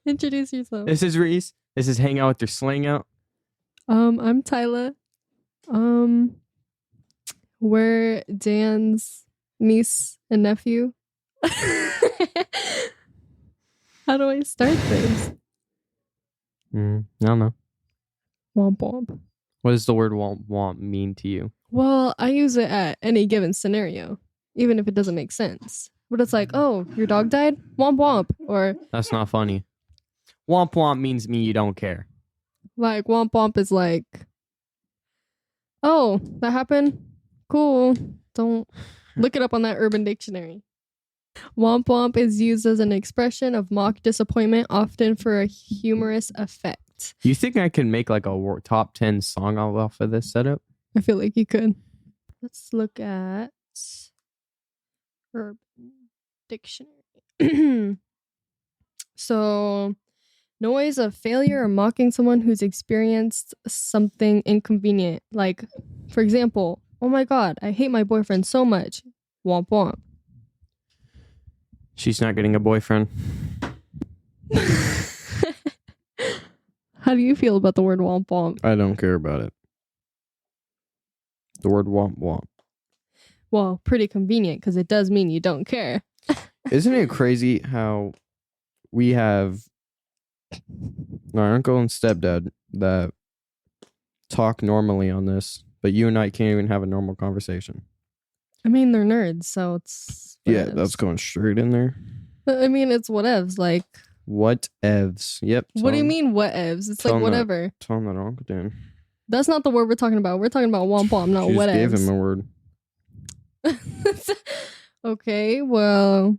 Introduce yourself. This is Reese. This is Hang Out with Your Slang Out. I'm Tyla. We're Dan's niece and nephew. How do I start this? I don't know. Womp womp. What does the word womp womp mean to you? Well, I use it at any given scenario, even if it doesn't make sense. But it's like, oh, your dog died? Womp womp. Or That's not funny. Womp womp means me you don't care. like womp womp is like, oh, that happened? Cool. Don't look it up on that Urban Dictionary. Womp womp is used as an expression of mock disappointment, often for a humorous effect. You think I can make like a top 10 song off of this setup? I feel like you could. Let's look at Urban Dictionary. So, noise of failure or mocking someone who's experienced something inconvenient. Like, for example, oh my god, I hate my boyfriend so much. Womp womp. She's not getting a boyfriend. How do you feel about the word womp womp? I don't care about it. The word womp womp. Well, pretty convenient because it does mean you don't care. Isn't it crazy how we have our uncle and stepdad that talk normally on this, but you and I can't even have a normal conversation? I mean, they're nerds, so it's... Yeah, whatevs. that's going straight in there. But, I mean, it's whatevs. Like, Whatevs. Yep. what do you mean whatevs? It's tell like him whatever. Tell him that Uncle Dan. That's not the word we're talking about. We're talking about womp womp, not She just gave him whatevs. a word. Okay, well...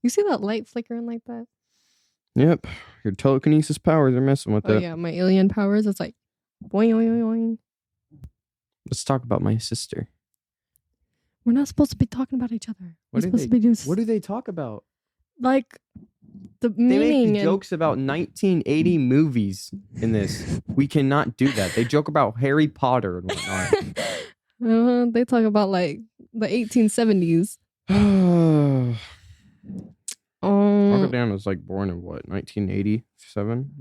You see that light flickering like that? Yep. Your telekinesis powers are messing with Oh that. yeah, my alien powers. It's like... Boing, boing, boing. Let's talk about my sister. We're not supposed to be talking about each other. We're supposed to be doing... What do they talk about? Like... The They meaning make and... jokes about 1980 movies in this. We cannot do that. They joke about Harry Potter and whatnot. They talk about like the 1870s. Uncle Dan was like born in what, 1987?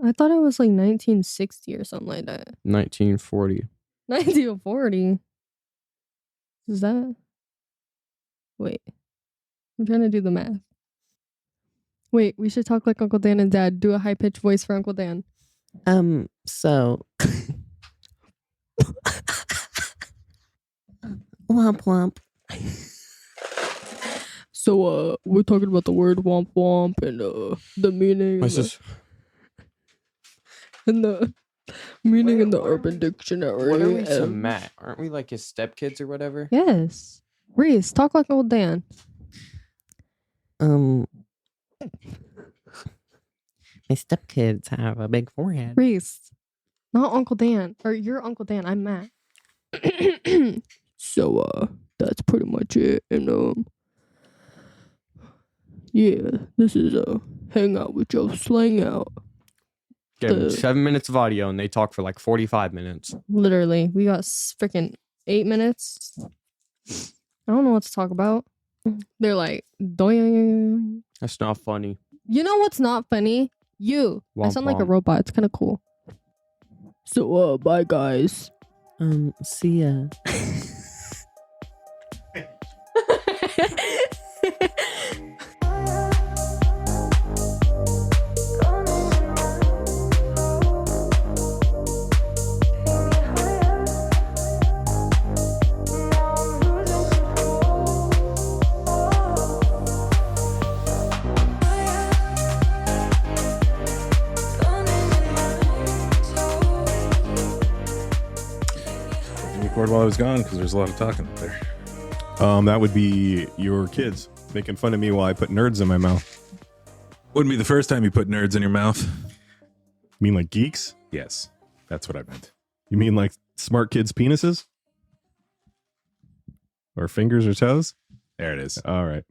I thought it was like 1960 or something like that. 1940. 1940. Is that? Wait, I'm trying to do the math. Wait, we should talk like Uncle Dan and Dad. Do a high pitched voice for Uncle Dan. So womp womp. So, we're talking about the word womp womp and the meaning. And the meaning in the Urban Dictionary. What are we to Matt? Aren't we like his stepkids or whatever? Yes. Reese, talk like Old Dan. My stepkids have a big forehead. Reese, not Uncle Dan. Or your Uncle Dan. I'm Matt. So, that's pretty much it. And, yeah, this is a hangout with Joe Slang Out. Give them 7 minutes of audio and they talk for like 45 minutes. Literally, we got freaking 8 minutes. I don't know what to talk about. They're like, doing. That's not funny. You know what's not funny? You. I Womp sound like a womp. robot. It's kind of cool. So, bye, guys. See ya. Record while I was gone because there's a lot of talking up there. That would be your kids making fun of me while I put nerds in my mouth. Wouldn't be the first time you put nerds in your mouth. You mean like geeks? Yes, that's what I meant. You mean like smart kids' penises? Or fingers or toes? There it is. All right.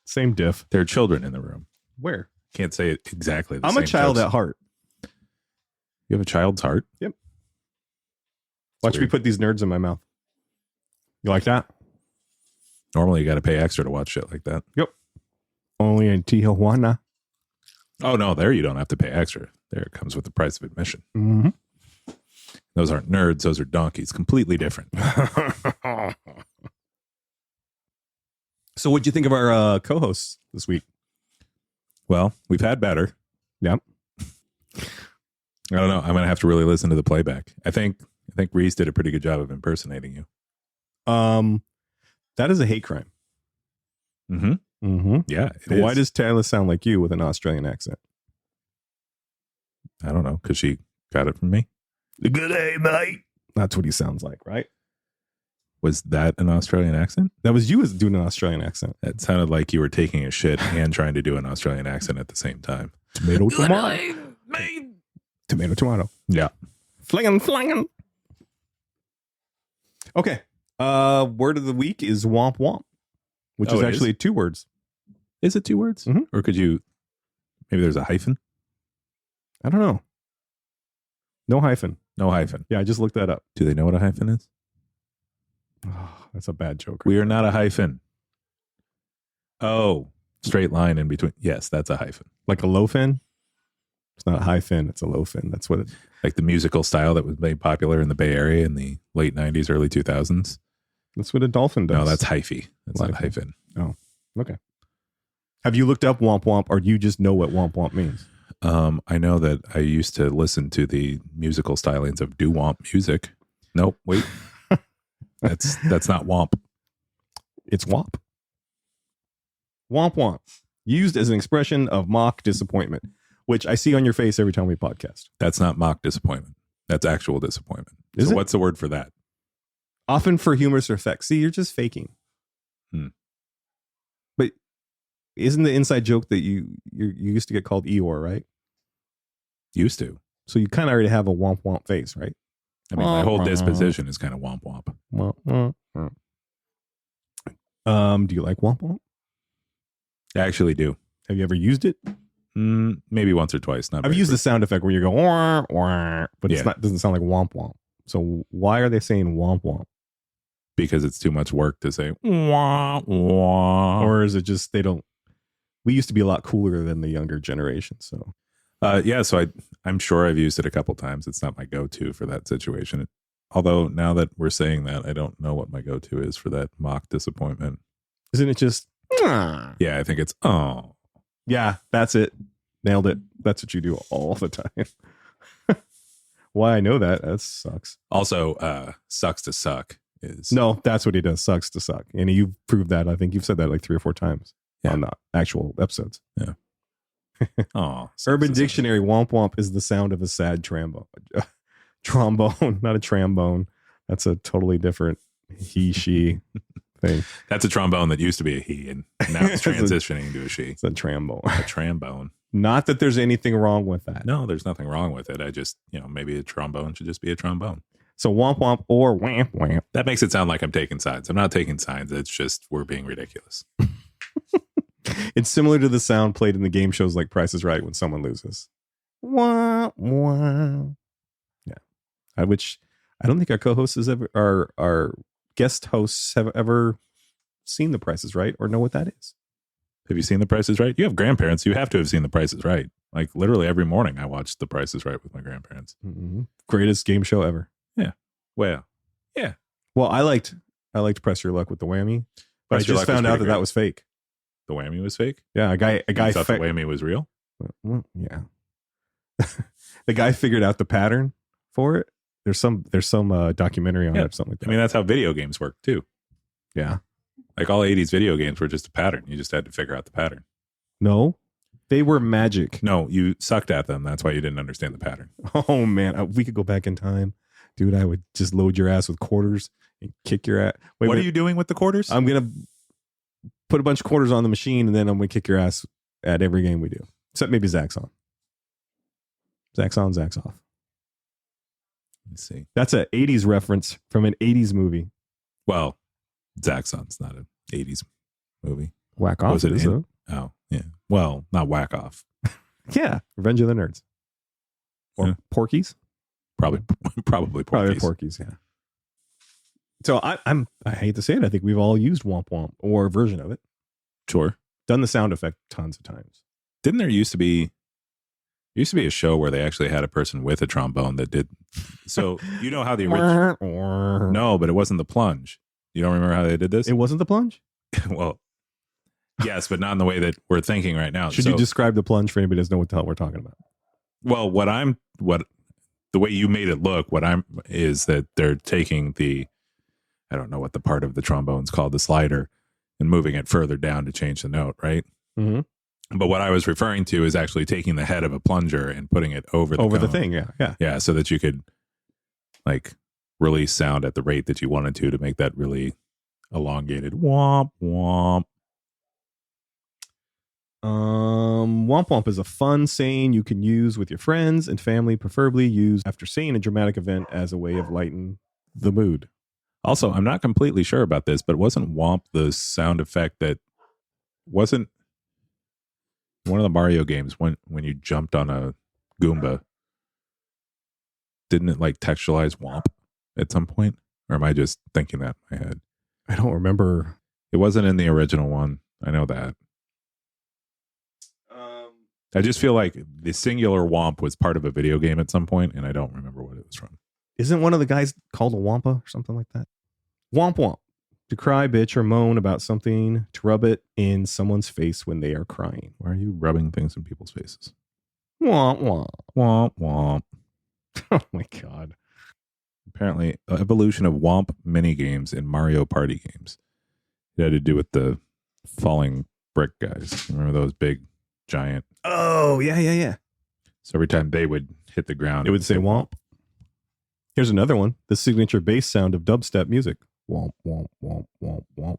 Same diff. There are children in the room. Where? Can't say it exactly the I'm same a child jokes. at heart. You have a child's heart? Yep. That's Watch me weird. put these nerds in my mouth. You like that? Normally you got to pay extra to watch shit like that. Yep. Only in Tijuana. Oh, no, there you don't have to pay extra. There it comes with the price of admission. Mm-hmm. Those aren't nerds. Those are donkeys. Completely different. So what'd you think of our co-hosts this week? Well, we've had better. Yep. I don't know. I'm going to have to really listen to the playback. I think Reese did a pretty good job of impersonating you. That is a hate crime. Mm-hmm. Mm-hmm. Yeah. Why does Taylor sound like you with an Australian accent? I don't know. Because she got it from me. Good day, mate. That's what he sounds like, right? Was that an Australian accent? That was you as doing an Australian accent. It sounded like you were taking a shit and trying to do an Australian accent at the same time. Tomato, tomato. Tomato, tomato. Yeah. Flinging. Okay. Word of the week is womp womp, which Oh, is it actually 2 words. Is it 2 words? Mhm. Or could you, maybe there's a hyphen? I don't know. No hyphen. No hyphen. Yeah, I just looked that up. Do they know what a hyphen is? Oh, that's a bad joke. We are not a hyphen. Oh, straight line in between. Yes, that's a hyphen. Like a low fin? It's not a high fin. It's a low fin. That's what it. Like the musical style that was made popular in the Bay Area in the late 90s, early 2000s. That's what a dolphin does. No, that's hyphy. That's not Hyphen. hyphen. Okay. Have you looked up womp womp, or do you just know what womp womp means? I know that I used to listen to the musical stylings of doo-womp music. Nope, wait. That's not womp. It's womp. Womp womp. Used as an expression of mock disappointment, which I see on your face every time we podcast. That's not mock disappointment. That's actual disappointment. Is So it? what's the word for that? Often for humorous effect. See, you're just faking. Hmm. But isn't the inside joke that you used to get called Eeyore, right? Used to. So you kind of already have a womp womp face, right? I mean, my whole disposition is kind of womp womp. Womp, womp, womp. Do you like womp womp? I actually do. Have you ever used it? Maybe once or twice. Not I've very used the frequent. sound effect where you go, wah, wah, but it's Yeah. not. Doesn't sound like womp womp. So why are they saying womp womp? because it's too much work to say wah, wah. Or is it just they don't? We used to be a lot cooler than the younger generation. So Yeah, so I'm sure I've used it a couple times. It's not my go-to for that situation. Although now that we're saying that, I don't know what my go-to is for that mock disappointment. isn't it just? "Ah." Yeah, I think it's oh. Yeah, that's it. Nailed it. That's what you do all the time. Why I know that sucks. Also, sucks to suck is No, that's what he does. Sucks to suck. And you've proved that. I think you've said that like 3 or 4 times Yeah. on the actual episodes. oh. Urban Dictionary, womp womp is the sound of a sad trombone. Trombone, not a trombone. That's a totally different he, she thing. That's a trombone that used to be a he, and now it's It's a- transitioning into a she. It's a trombone. A trombone. Not that there's anything wrong with that. No, there's nothing wrong with it. I just, maybe a trombone should just be a trombone. So womp womp or whamp whamp. That makes it sound like I'm taking sides. I'm not taking sides. It's just we're being ridiculous. It's similar to the sound played in the game shows like Price is Right when someone loses. Wah, wah. Yeah. Which I don't think our co-hosts has ever, our guest hosts have ever seen the Price is Right or know what that is. Have you seen The Price is Right? You have grandparents. You have to have seen The Price is Right. Like literally every morning I watch The Price is Right with my grandparents. Mm-hmm. Greatest game show ever. Well, Well, I liked Press Your Luck with the whammy, but Press I Your just Luck was found out pretty that great. was fake. the whammy was fake. Yeah, a guy You thought the whammy was real? well, yeah. The guy figured out the pattern for it. There's some documentary on Yeah. it or something like that. I mean, that's how video games work too. yeah. Like all 80s video games were just a pattern. You just had to figure out the pattern. No, they were magic. No, you sucked at them. That's why you didn't understand the pattern. Oh man, we could go back in time, dude. I would just load your ass with quarters and kick your ass. Wait, What wait, are you doing with the quarters? I'm gonna put a bunch of quarters on the machine, and then I'm gonna kick your ass at every game we do, except maybe Zach's on. Zach's on, Zach's off. Let's see. That's a '80s reference from an '80s movie. Well, Zaxxon's not an 80s movie. Whack off. Was it is in- Oh, yeah. Well, not whack off. Yeah, Revenge of the Nerds. Or Yeah. Porky's. Probably Probably Porky's. Porky's, yeah. So I hate to say it, I think we've all used Womp Womp or a version of it. Sure. Done the sound effect tons of times. Didn't there used to be Used to be a show where they actually had a person with a trombone that did. So you know how the original. No, but it wasn't the plunge. You don't remember how they did this? It wasn't the plunge? Well, yes, but not in the way that we're thinking right now. Should you describe the plunge for anybody who doesn't know what the hell we're talking about? Well, the way you made it look, is that they're taking I don't know what the part of the trombone's called, the slider, and moving it further down to change the note, right? Mm-hmm. But what I was referring to is actually taking the head of a plunger and putting it over the cone. thing, yeah. Yeah, so that you could like release sound at the rate that you wanted to make that really elongated womp womp. Womp Womp is a fun saying you can use with your friends and family, preferably used after saying a dramatic event as a way of lighten the mood. Also, I'm not completely sure about this, but wasn't womp the sound effect that wasn't one of the Mario games when you jumped on a Goomba? Didn't it like textualize womp at some point? Or am I just thinking that in my head? I don't remember. It wasn't in the original one. I know that. I just feel like the singular womp was part of a video game at some point, and I don't remember what it was from. Isn't one of the guys called a wampa or something like that? Womp Womp. To cry, bitch, or moan about something, to rub it in someone's face when they are crying. Why are you rubbing things in people's faces? Womp Womp. Womp womp. Oh my God. Apparently, evolution of womp mini games in Mario Party games. It had to do with the falling brick guys. Remember those big, giant? Oh, yeah. So every time they would hit the ground, It would say womp. Here's another one. The signature bass sound of dubstep music. Womp, womp, womp, womp, womp.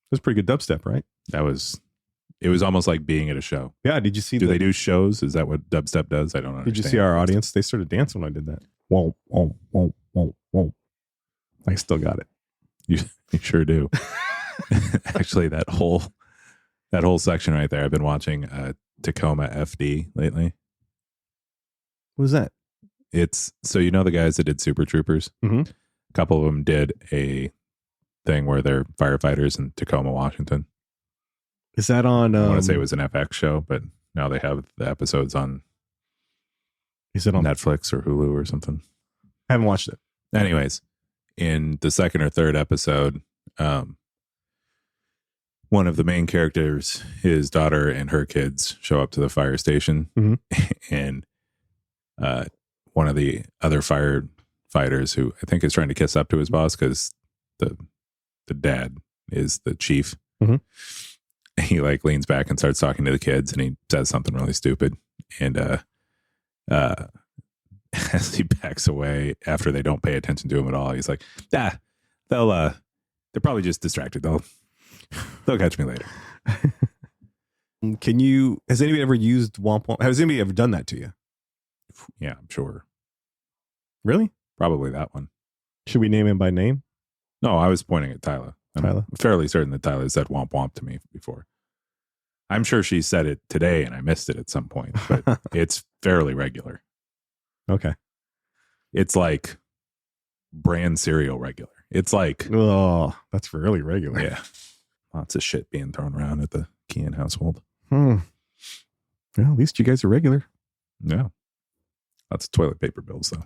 That's pretty good dubstep, right? It was almost like being at a show. Yeah, did you see they do shows? Is that what dubstep does? I don't know. Did you see our audience? They started dancing when I did that. Womp, womp, womp, womp, womp. I still got it. You sure do. Actually, that whole section right there, I've been watching Tacoma FD lately. What was that? It's so you know the guys that did Super Troopers? Mm-hmm. A couple of them did a thing where they're firefighters in Tacoma, Washington. Is that on? I want to say it was an FX show, but now they have the episodes on. Is it on Netflix or Hulu or something? I haven't watched it. Anyways, in the second or third episode, one of the main characters, his daughter and her kids show up to the fire station, and one of the other firefighters, who I think is trying to kiss up to his boss because the dad is the chief. He like leans back and starts talking to the kids, and he says something really stupid, and as he backs away after they don't pay attention to him at all, he's like, they're probably just distracted. They'll catch me later. Has anybody ever used Womp Womp? Has anybody ever done that to you? Yeah, I'm sure. Really? Probably that one. Should we name him by name? No, I was pointing at Tyler. I'm fairly certain that Tyler said womp womp to me before. I'm sure she said it today and I missed it at some point, but it's fairly regular. Okay. It's like brand cereal regular. It's like, oh, that's really regular. Yeah. Lots of shit being thrown around at the Kean household. Well, at least you guys are regular. Yeah. Lots of toilet paper bills, though.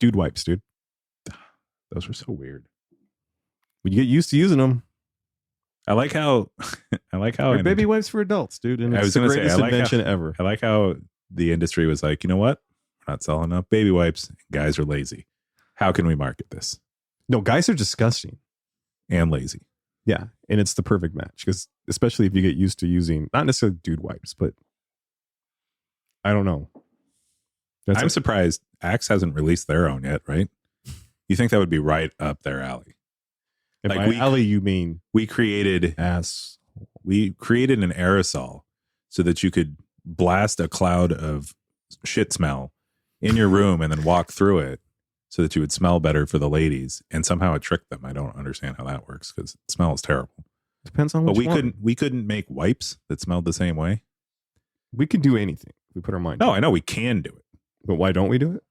Dude wipes, dude. Those are so weird. When you get used to using them. I like how baby wipes for adults, dude. And it's the greatest invention ever. I like how the industry was like, you know what? We're not selling enough baby wipes. Guys are lazy. How can we market this? No, guys are disgusting. And lazy. Yeah. And it's the perfect match, because especially if you get used to using, not necessarily dude wipes, but I don't know. I'm surprised Axe hasn't released their own yet, right? You think that would be right up their alley? And like by alley, you mean we created an aerosol so that you could blast a cloud of shit smell in your room and then walk through it so that you would smell better for the ladies, and somehow it tricked them. I don't understand how that works because it smells terrible. Depends on what we couldn't make wipes that smelled the same way. We can do anything. We put our mind. No, I know we can do it. But why don't we do it?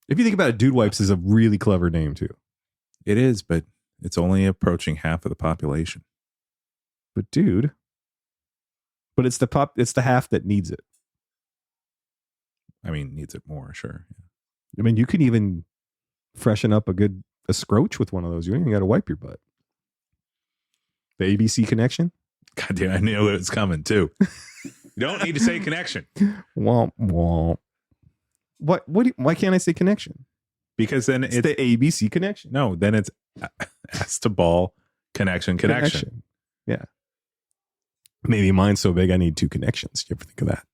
If you think about it, dude wipes is a really clever name too. It is, but it's only approaching half of the population. But dude, But it's the half that needs it. I mean, needs it more, sure. I mean, you can even freshen up a scroach with one of those. You ain't even got to wipe your butt. The ABC connection. God damn, I knew it was coming too. You don't need to say connection. Womp womp. Why can't I say connection? Because then It's the ABC connection. no, then it's ass to ball connection. Yeah. Maybe mine's so big I need 2 connections. You ever think of that?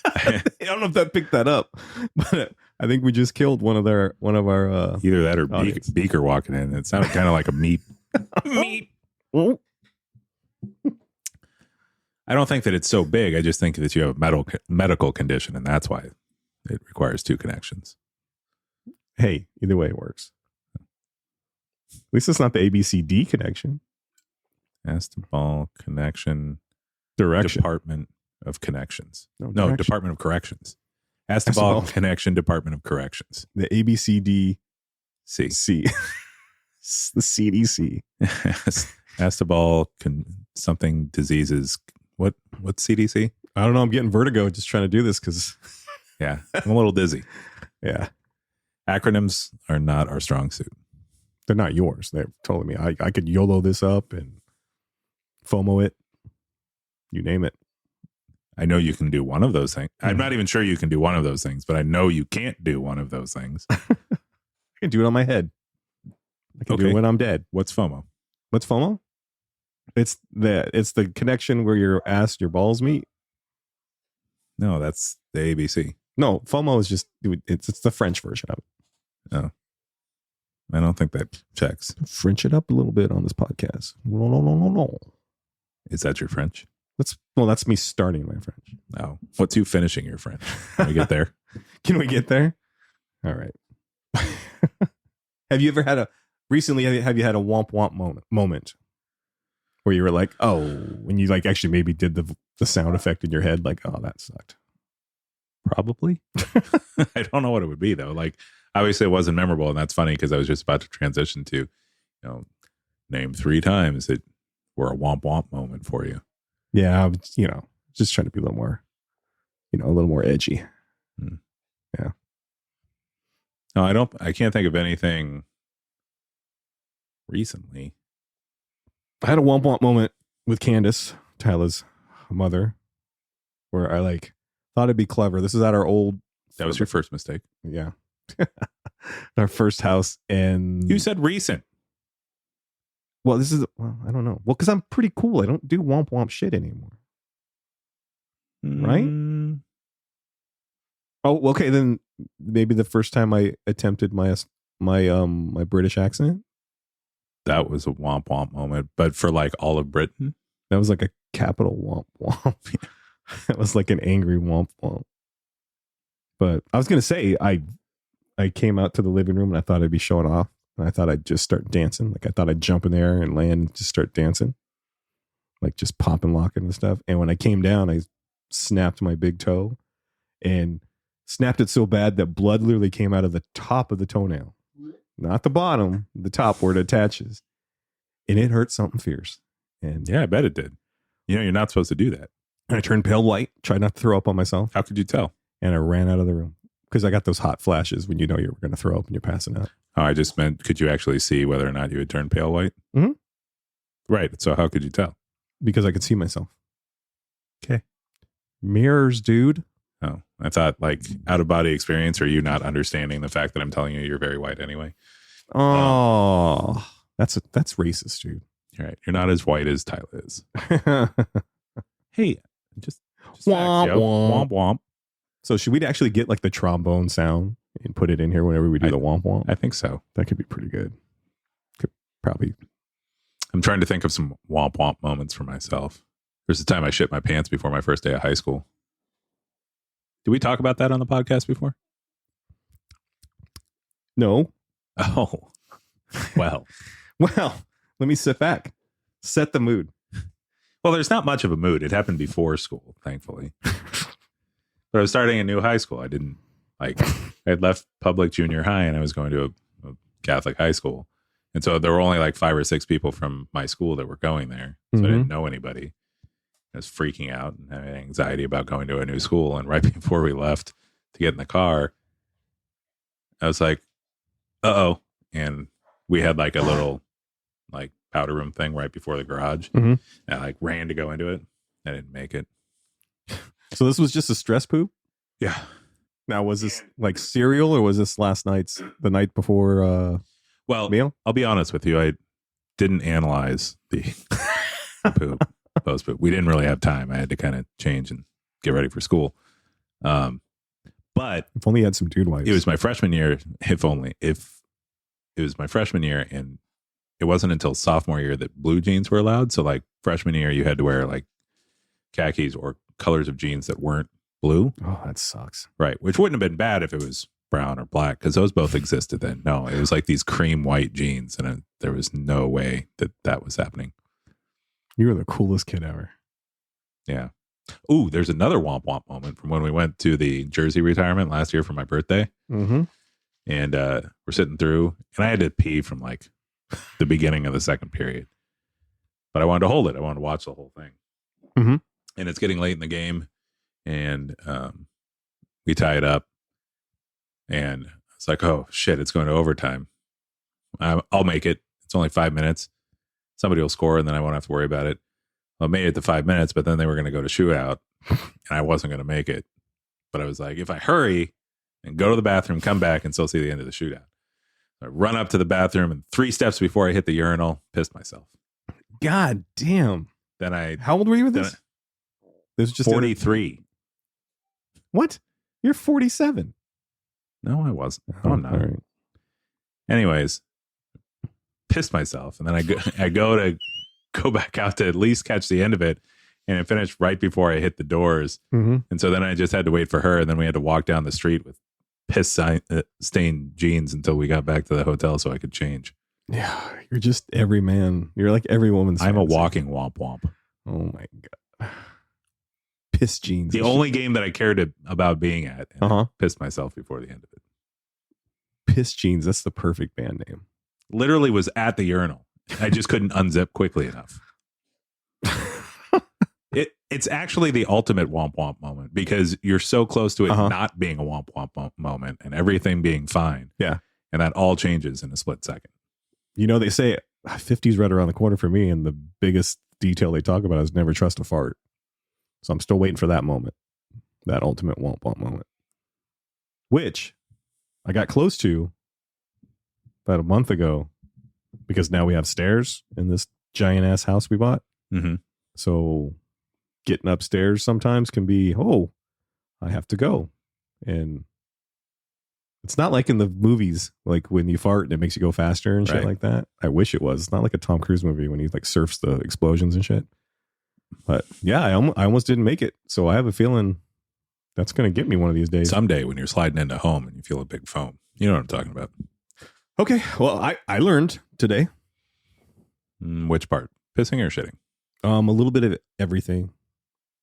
I don't know if that picked that up, but I think we just killed one of our Either that or audience. Beaker walking in. It sounded kind of like a meat. Meat. Oh. I don't think that it's so big. I just think that you have a medical condition, and that's why it requires 2 connections. Hey, either way it works. At least it's not the ABCD connection. Ass to ball connection. Direction. Department of Connections. No, direction. Department of Corrections. Ass to Ass to ball ball. connection. Department of Corrections. The ABCD C. C. The CDC. Ass to ball something diseases. What's CDC? I don't know. I'm getting vertigo just trying to do this because, Yeah, I'm a little dizzy. yeah, Acronyms are not our strong suit. they're not yours. They're totally me. I could YOLO this up and FOMO it. You name it. I know you can do one of those things. I'm Mhm. not even sure you can do one of those things, but I know you can't do one of those things. I can do it on my head. I can do Okay. it when I'm dead. What's FOMO? What's FOMO? It's the connection where your balls meet. No, that's the ABC. No, FOMO is just it's the French version of it. I don't think that checks. French it up a little bit on this podcast. No. Is that your French? That's me starting my French. No. What's you finishing your French? Can we get there? Can we get there? All right. Have you ever had recently have you had a womp womp moment where you were like, oh, when you like actually maybe did the sound effect in your head, like, oh, that sucked. Probably. I don't know what it would be though. Like, obviously it wasn't memorable, and that's funny because I was just about to transition to, name 3 times that were a womp womp moment for you. Yeah, I was, just trying to be a little more, a little more edgy. Yeah. No, I can't think of anything recently. I had a womp womp moment with Candace, Tyla's mother, where I thought it'd be clever. This is at our old. That was your first mistake. Yeah. Our first house. And You said recent. I don't know. Well, because I'm pretty cool. I don't do womp womp shit anymore. Right? Oh, okay. Then maybe the first time I attempted my British accent. That was a womp womp moment, but for like all of Britain. That was like a capital womp womp. That was like an angry womp womp. But I was gonna say I came out to the living room and I thought I'd be showing off. And I thought I'd just start dancing. Like I thought I'd jump in the air and land and just start dancing. Like just popping, locking and stuff. And when I came down, I snapped my big toe and snapped it so bad that blood literally came out of the top of the toenail. Not the bottom, the top where it attaches. And it hurt something fierce. And Yeah, I bet it did. You're not supposed to do that. I turned pale white, tried not to throw up on myself, How could you tell? and I ran out of the room. Because I got those hot flashes when you know you're going to throw up and you're passing out. Oh, I just meant, could you actually see whether or not you had turned pale white? Mhm. Right. So how could you tell? Because I could see myself. Okay. Mirrors, dude. Oh, I thought like out of body experience, or you not understanding the fact that I'm telling you you're very white anyway. Oh, that's racist, dude. You're right. You're not as white as Tyler is. Hey, just Womp, facts, yo. womp. Womp womp. So should we actually get like the trombone sound and put it in here whenever we do the womp womp? I think so. That could be pretty good. Could probably. I'm trying to think of some womp womp moments for myself. There's the time I shit my pants before my first day of high school. Did we talk about that on the podcast before? No. Oh, well. Well, let me sit back. Set the mood. Well, there's not much of a mood. It happened before school, thankfully. But I was starting a new high school. I didn't I had left public junior high and I was going to a Catholic high school. And so there were only like 5 or 6 people from my school that were going there. So I didn't know anybody. I was freaking out and having anxiety about going to a new school. And right before we left to get in the car, I was like, uh-oh. And we had like a little like powder room thing right before the garage. And I like ran to go into it. I didn't make it. So this was just a stress poop? Yeah. Now, was this like cereal or was this the night before Well, meal? I'll be honest with you. I didn't analyze the poop, post poop. We didn't really have time. I had to kind of change and get ready for school. But If only you had some dude wipes. it was my freshman year. If it was my freshman year, and it wasn't until sophomore year that blue jeans were allowed. So like freshman year, you had to wear like khakis or colors of jeans that weren't blue. Oh, that sucks. Right. Which wouldn't have been bad if it was brown or black, because those both existed then. No, it was like these cream white jeans, and there was no way that was happening. You were the coolest kid ever. Yeah. Ooh, there's another Womp Womp moment from when we went to the Jersey retirement last year for my birthday. Mm-hmm. And we're sitting through, and I had to pee from like the beginning of the second period. But I wanted to hold it. I wanted to watch the whole thing. Mm-hmm. And it's getting late in the game, and we tie it up. And it's like, oh, shit, it's going to overtime. I'll make it. It's only 5 minutes. Somebody will score, and then I won't have to worry about it. I made it to 5 minutes, but then they were going to go to shootout, and I wasn't going to make it. But I was like, if I hurry and go to the bathroom, come back, and still see the end of the shootout. I run up to the bathroom, and 3 steps before I hit the urinal, pissed myself. God damn. Then How old were you with this? This was just 43. What? You're 47. No, I wasn't. No, I'm not. All right. Anyways, pissed myself, and then I go back out to at least catch the end of it, and it finished right before I hit the doors. Mm-hmm. And so then I just had to wait for her, and then we had to walk down the street with piss-stained jeans until we got back to the hotel so I could change. Yeah, you're just every man. You're like every woman's I'm a fantasy. walking womp womp. Oh my god. Piss jeans. The only game that I cared about being at, and I pissed myself before the end of it. Piss jeans. That's the perfect band name. Literally was at the urinal. I just couldn't unzip quickly enough. It's actually the ultimate womp womp moment, because you're so close to it not being a womp womp moment and everything being fine. Yeah. And that all changes in a split second. You know, they say 50's right around the corner for me, and the biggest detail they talk about is never trust a fart. So I'm still waiting for that moment, that ultimate womp womp moment, which I got close to about a month ago, because now we have stairs in this giant ass house we bought. Mm-hmm. So getting upstairs sometimes can be, oh, I have to go. And it's not like in the movies, like when you fart and it makes you go faster and shit like that. I wish it was. It's not like a Tom Cruise movie when he like surfs the explosions and shit. But yeah, I almost didn't make it. So I have a feeling that's going to get me one of these days. Someday when you're sliding into home and you feel a big foam. You know what I'm talking about. Okay. Well, I learned today. Which part? Pissing or shitting? A little bit of everything.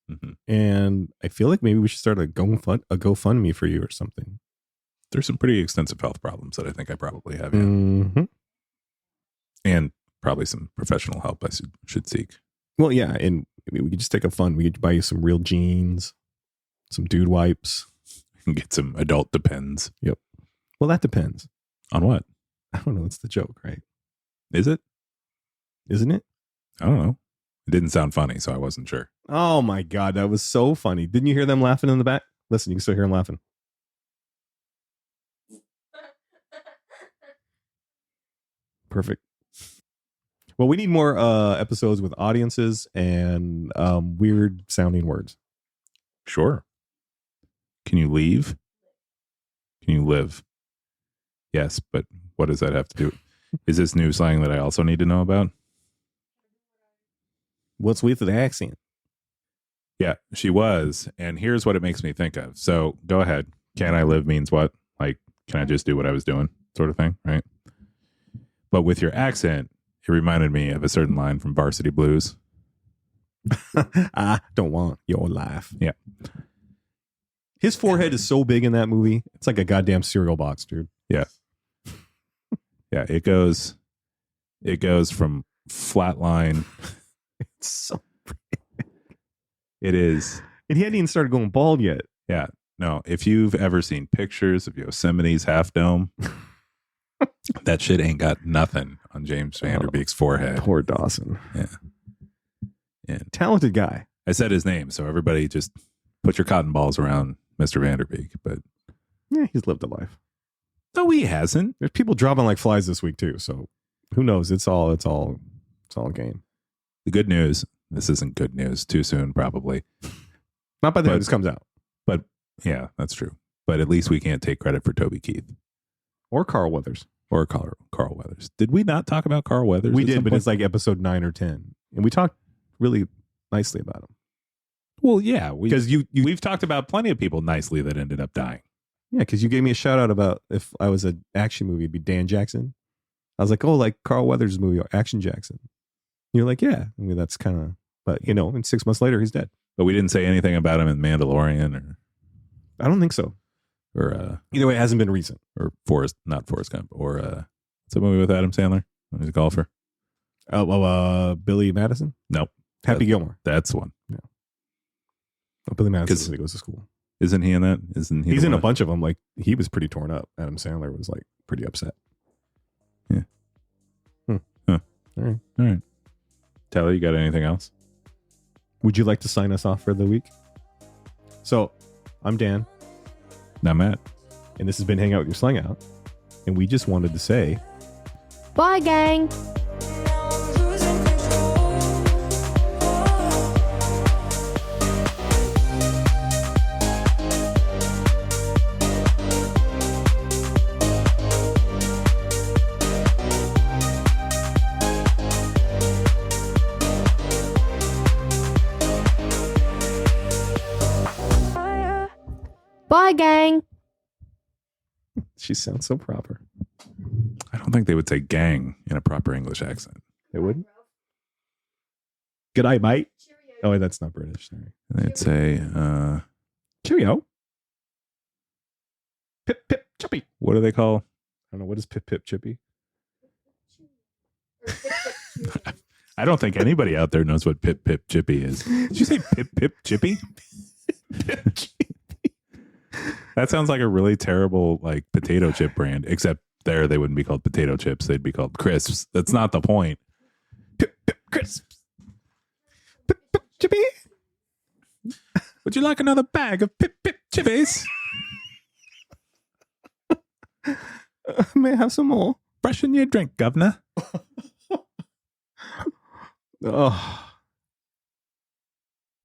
Mm-hmm. And I feel like maybe we should start a GoFundMe for you or something. There's some pretty extensive health problems that I think I probably have. Yeah. Mm-hmm. And probably some professional help I should seek. Well, yeah. And we could just take a fund. We could buy you some real jeans, some dude wipes. And get some adult Depends. Yep. Well, that depends. On what? I don't know. That's the joke, right? Is it? Isn't it? I don't know. It didn't sound funny, so I wasn't sure. Oh my God. That was so funny. Didn't you hear them laughing in the back? Listen, you can still hear them laughing. Perfect. Well, we need more episodes with audiences and weird sounding words. Sure. Can you leave? Can you live? Yes, but what does that have to do? Is this new slang that I also need to know about? What's with the accent? Yeah, she was. And here's what it makes me think of. So go ahead. Can I live means what? Like, can I just do what I was doing? Sort of thing, right? But with your accent, it reminded me of a certain line from Varsity Blues. I don't want your life. Yeah. His forehead is so big in that movie. It's like a goddamn cereal box, dude. Yeah. Yeah, it goes, It goes from flatline. It's so. It is. And he hadn't even started going bald yet. Yeah. No, if you've ever seen pictures of Yosemite's Half Dome, that shit ain't got nothing on James Vanderbeek's forehead. Poor Dawson. Yeah. And Talented guy. I said his name, so everybody just put your cotton balls around Mr. Vanderbeek. But Yeah, he's lived a life. no, he hasn't. There's people dropping like flies this week too. So who knows? It's all a game. The good news, this isn't good news. Too soon, probably. Not by the time But- this comes out. But yeah, that's true. But at least we can't take credit for Toby Keith Or Carl Weathers. or Carl Weathers. Did we not talk about Carl Weathers? We at did, some but point? it's like episode 9 or 10. And we talked really nicely about him. Well, yeah, Because we've talked about plenty of people nicely that ended up dying. Yeah, because you gave me a shout out about if I was an action movie, it'd be Dan Jackson. I was like, oh, like Carl Weathers' movie, Action Jackson. And you're like, yeah. I mean, that's kind of, but and 6 months later, he's dead. But we didn't say anything about him in Mandalorian I don't think so. or Either way, it hasn't been recent. not Forrest Gump, or what's a movie with Adam Sandler? He's a golfer. Billy Madison? Nope, Happy Gilmore. that's one. Oh, Billy Madison 'Cause- when he goes to school. Isn't he in that? Isn't he? He's the in a one- bunch of them. Like, he was pretty torn up. Adam Sandler was like pretty upset. Yeah. All right. All right. Tyler, you got anything else? Would you like to sign us off for the week? So, I'm Dan, Not Matt. and this has been Hang Out with Your Slang Out. And we just wanted to say, Bye, gang. Bye, gang. she sounds so proper. I don't think they would say gang in a proper English accent. They wouldn't? Good night, mate. Oh, that's not British. Sorry. They'd say, Cheerio. Pip, pip, chippy. what do they call? I don't know. What is pip, pip, chippy? I don't think anybody out there knows what Pip Pip Chippy is. Did you say Pip Pip Chippy? That sounds like a really terrible like potato chip brand, except there they wouldn't be called potato chips. They'd be called crisps. That's not the point. Pip, pip, crisps. Pip, pip, chippy. Would you like another bag of Pip Pip Chippies? May I have some more? Freshen your drink, governor. Oh.